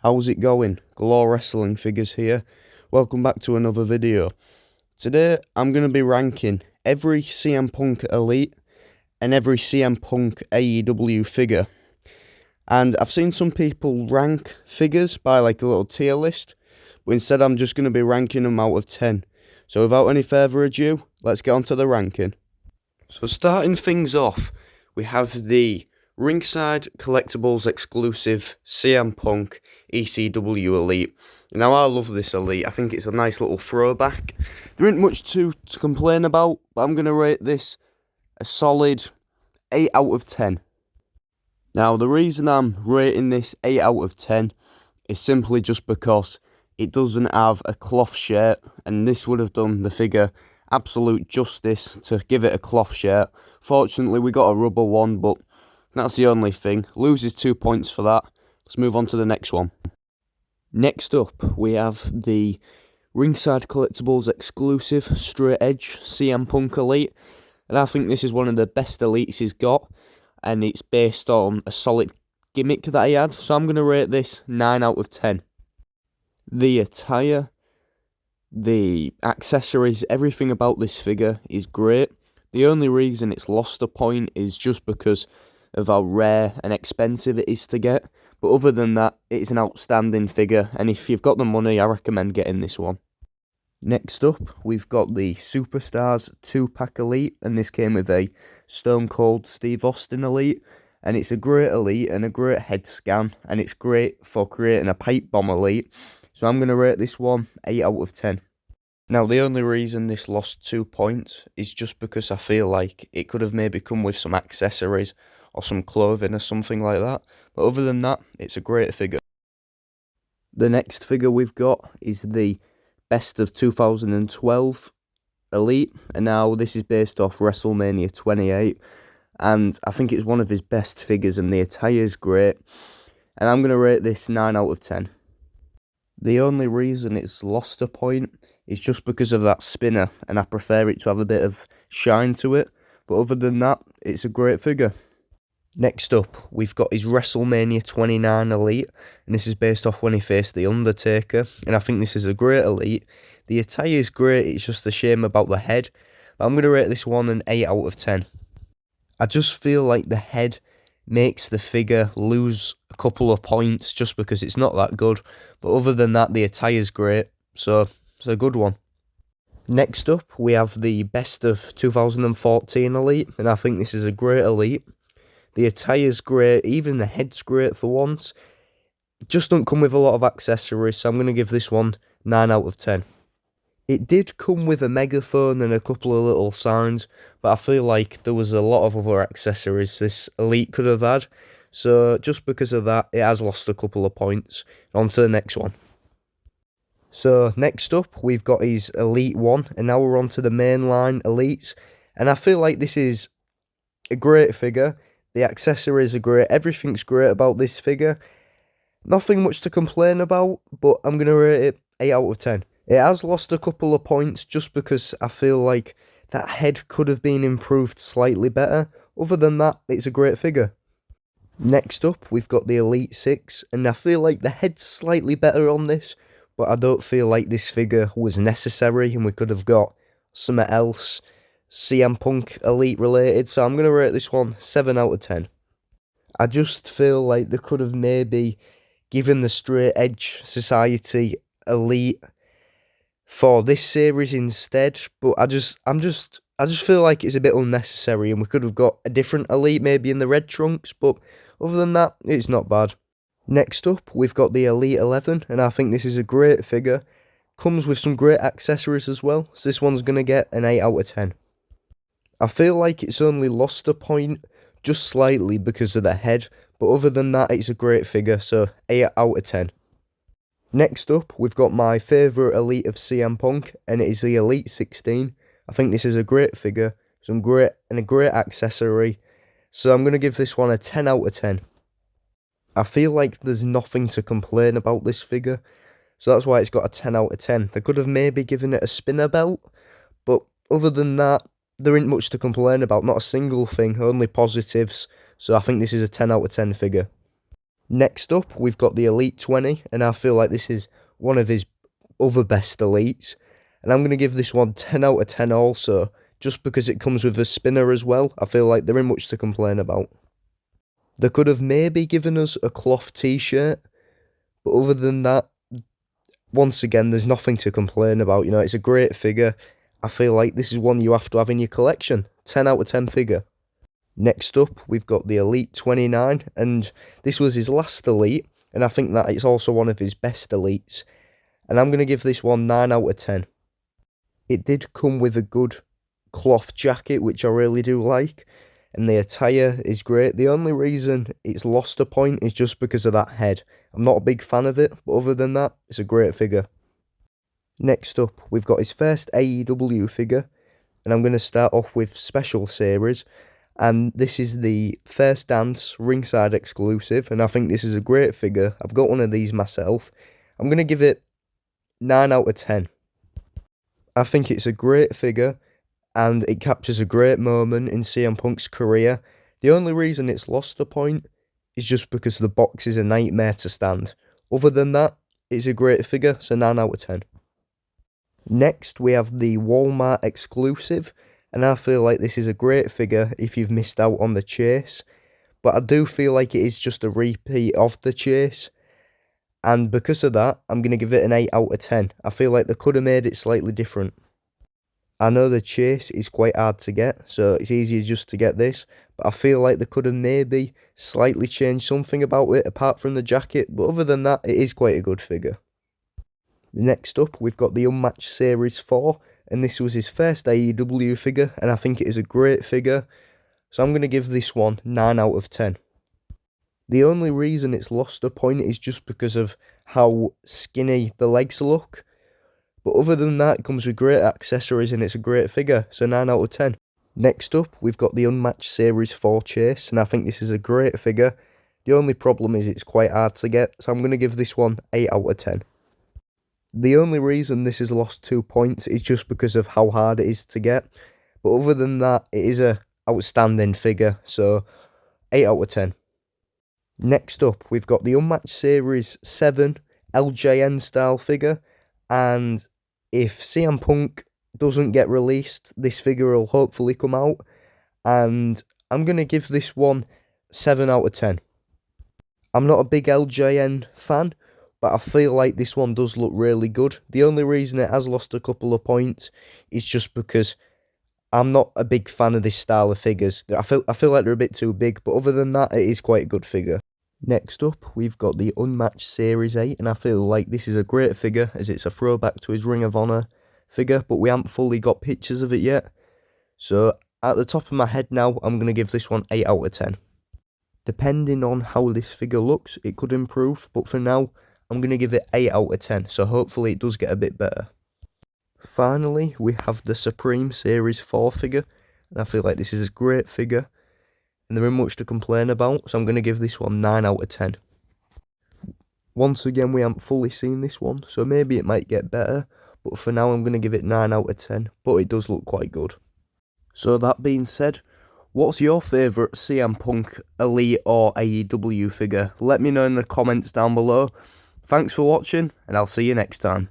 How's it going? Galore Wrestling Figures here. Welcome back to another video. Today I'm going to be ranking every CM Punk Elite and every CM Punk AEW figure. And I've seen some people rank figures by like a little tier list, but instead I'm just going to be ranking them out of 10. So without any further ado, let's get on to the ranking. So starting things off, we have the Ringside Collectibles exclusive CM Punk ECW Elite. Now I love this Elite, I think it's a nice little throwback. There ain't much to complain about, but I'm going to rate this a solid 8 out of 10. Now the reason I'm rating this 8 out of 10 is simply just because it doesn't have a cloth shirt, and this would have done the figure absolute justice to give it a cloth shirt. Fortunately we got a rubber one, but that's the only thing. Loses 2 points for that. Let's move on to the next one. Next up we have the Ringside Collectibles exclusive straight edge CM Punk Elite, and I think this is one of the best elites he's got, and it's based on a solid gimmick that he had, so I'm going to rate this 9 out of 10. The attire, the accessories, everything about this figure is great. The only reason it's lost a point is just because of how rare and expensive it is to get. But other than that, it's an outstanding figure, and if you've got the money, I recommend getting this one. Next up, we've got the Superstars 2-pack Elite, and this came with a Stone Cold Steve Austin Elite. And it's a great Elite and a great head scan, and it's great for creating a pipe bomb Elite. So I'm going to rate this one 8 out of 10. Now, the only reason this lost 2 points is just because I feel like it could have maybe come with some accessories or some clothing or something like that. But other than that, it's a great figure. The next figure we've got is the Best of 2012 Elite. And now this is based off WrestleMania 28. And I think it's one of his best figures, and the attire is great. And I'm going to rate this 9 out of 10. The only reason it's lost a point is just because of that spinner, and I prefer it to have a bit of shine to it. But other than that, it's a great figure. Next up, we've got his WrestleMania 29 Elite, and this is based off when he faced The Undertaker, and I think this is a great Elite. The attire is great, it's just a shame about the head, but I'm going to rate this one an 8 out of 10. I just feel like the head makes the figure lose a couple of points just because it's not that good. But other than that, the attire is great, so it's a good one. Next up, we have the Best of 2014 Elite, and I think this is a great Elite. The attire is great, even the head's great for once. It just don't come with a lot of accessories, so I'm going to give this one 9 out of 10. It did come with a megaphone and a couple of little signs, but I feel like there was a lot of other accessories this Elite could have had. So just because of that, it has lost a couple of points. On to the next one. So next up, we've got his Elite 1, and now we're on to the mainline Elites. And I feel like this is a great figure. The accessories are great, everything's great about this figure. Nothing much to complain about, but I'm going to rate it 8 out of 10. It has lost a couple of points just because I feel like that head could have been improved slightly better. Other than that, it's a great figure. Next up, we've got the Elite 6, and I feel like the head's slightly better on this, but I don't feel like this figure was necessary, and we could have got something else CM Punk Elite related, so I'm going to rate this one 7 out of 10. I just feel like they could have maybe given the Straight Edge Society Elite for this series instead, but I just feel like it's a bit unnecessary, and we could have got a different Elite maybe in the red trunks, but other than that, it's not bad. Next up, we've got the Elite 11, and I think this is a great figure. Comes with some great accessories as well, so this one's going to get an 8 out of 10. I feel like it's only lost a point just slightly because of the head, but other than that, it's a great figure, so 8 out of 10. Next up, we've got my favourite Elite of CM Punk, and it is the Elite 16. I think this is a great figure, a great accessory, so I'm going to give this one a 10 out of 10. I feel like there's nothing to complain about this figure, so that's why it's got a 10 out of 10. They could have maybe given it a spinner belt, but other than that, there ain't much to complain about, not a single thing, only positives, so I think this is a 10 out of 10 figure. Next up, we've got the Elite 20, and I feel like this is one of his other best elites. And I'm going to give this one 10 out of 10 also, just because it comes with a spinner as well. I feel like there ain't much to complain about. They could have maybe given us a cloth t-shirt, but other than that, once again, there's nothing to complain about. You know, it's a great figure. I feel like this is one you have to have in your collection. 10 out of 10 figure. Next up, we've got the Elite 29, and this was his last Elite, and I think that it's also one of his best Elites. And I'm going to give this one 9 out of 10. It did come with a good cloth jacket, which I really do like, and the attire is great. The only reason it's lost a point is just because of that head. I'm not a big fan of it, but other than that, it's a great figure. Next up, we've got his first AEW figure, and I'm going to start off with Special Series, and this is the First Dance ringside exclusive, and I think this is a great figure. I've got one of these myself. I'm going to give it 9 out of 10. I think it's a great figure, and it captures a great moment in CM Punk's career. The only reason it's lost a point is just because the box is a nightmare to stand. Other than that, it's a great figure, so 9 out of 10. Next, we have the Walmart exclusive, and I feel like this is a great figure if you've missed out on the chase, but I do feel like it is just a repeat of the chase, and because of that, I'm going to give it an 8 out of 10. I feel like they could have made it slightly different. I know the chase is quite hard to get, so it's easier just to get this, but I feel like they could have maybe slightly changed something about it apart from the jacket, but other than that, it is quite a good figure. Next up, we've got the Unmatched Series 4, and this was his first AEW figure, and I think it is a great figure, so I'm going to give this one 9 out of 10. The only reason it's lost a point is just because of how skinny the legs look, but other than that, it comes with great accessories and it's a great figure, so 9 out of 10. Next up, we've got the Unmatched Series 4 Chase, and I think this is a great figure. The only problem is it's quite hard to get, so I'm going to give this one 8 out of 10. The only reason this has lost 2 points is just because of how hard it is to get. But other than that, it is a outstanding figure, so 8 out of 10. Next up, we've got the Unmatched Series 7 LJN style figure. And if CM Punk doesn't get released, this figure will hopefully come out. And I'm going to give this one 7 out of 10. I'm not a big LJN fan, but I feel like this one does look really good. The only reason it has lost a couple of points is just because I'm not a big fan of this style of figures. I feel like they're a bit too big, but other than that, it is quite a good figure. Next up, we've got the Unmatched Series 8, and I feel like this is a great figure as it's a throwback to his Ring of Honor figure, but we haven't fully got pictures of it yet. So, at the top of my head now, I'm going to give this one 8 out of 10. Depending on how this figure looks, it could improve, but for now, I'm going to give it 8 out of 10, so hopefully it does get a bit better. Finally, we have the Supreme Series 4 figure, and I feel like this is a great figure, and there isn't much to complain about, so I'm going to give this one 9 out of 10. Once again, we haven't fully seen this one, so maybe it might get better, but for now I'm going to give it 9 out of 10, but it does look quite good. So that being said, what's your favourite CM Punk Elite or AEW figure? Let me know in the comments down below. Thanks for watching, and I'll see you next time.